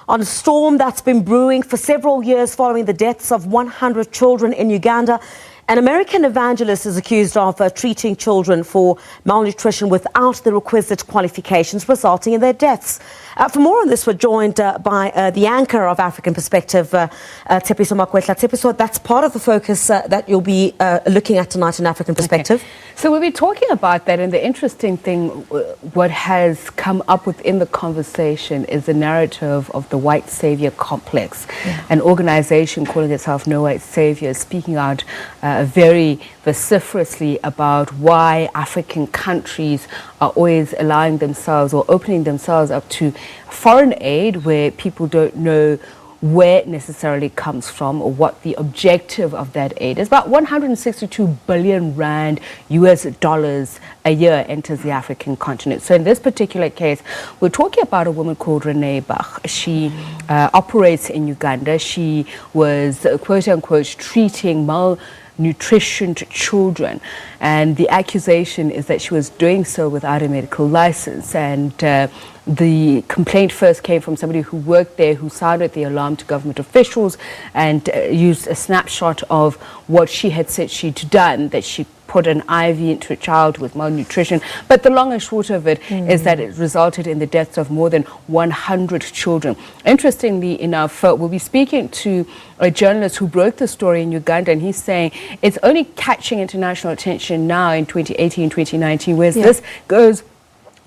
On a storm that's been brewing for several years following the deaths of 100 children in Uganda. An American Evangelist is accused of treating children for malnutrition without the requisite qualifications, resulting in their deaths. For more on this, we're joined by the anchor of African Perspective, Tsepiso Makwetla. Tsepiso, that's part of the focus that you'll be looking at tonight in African Perspective. Okay. So we'll be talking about that, and the interesting thing, what has come up within the conversation is the narrative of the white savior complex. An organization calling itself No White Savior, speaking out very vociferously about why African countries are always allowing themselves or opening themselves up to foreign aid where people don't know where it necessarily comes from or what the objective of that aid is. About 162 billion rand US dollars a year enters the African continent. So in this particular case, we're talking about a woman called Renee Bach. She operates in Uganda. She was quote unquote treating malnutritioned children, and the accusation is that she was doing so without a medical license. And the complaint first came from somebody who worked there, who sounded the alarm to government officials and used a snapshot of what she had said she'd done, that she put an IV into a child with malnutrition. But the long and short of it is that it resulted in the deaths of more than 100 children. Interestingly enough, we'll be speaking to a journalist who broke the story in Uganda, and he's saying it's only catching international attention now in 2018, 2019, whereas this goes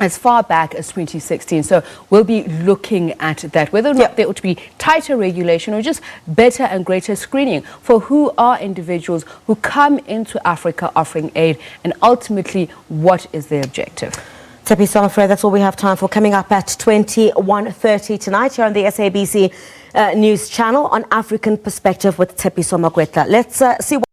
as far back as 2016. So we'll be looking at that, whether or not there ought to be tighter regulation or just better and greater screening for who are individuals who come into Africa offering aid, and ultimately what is their objective. Tsepiso, I'm afraid that's all we have time for. Coming up at 21:30 tonight here on the SABC News Channel on African Perspective with Tsepiso Makwetla. Let's see what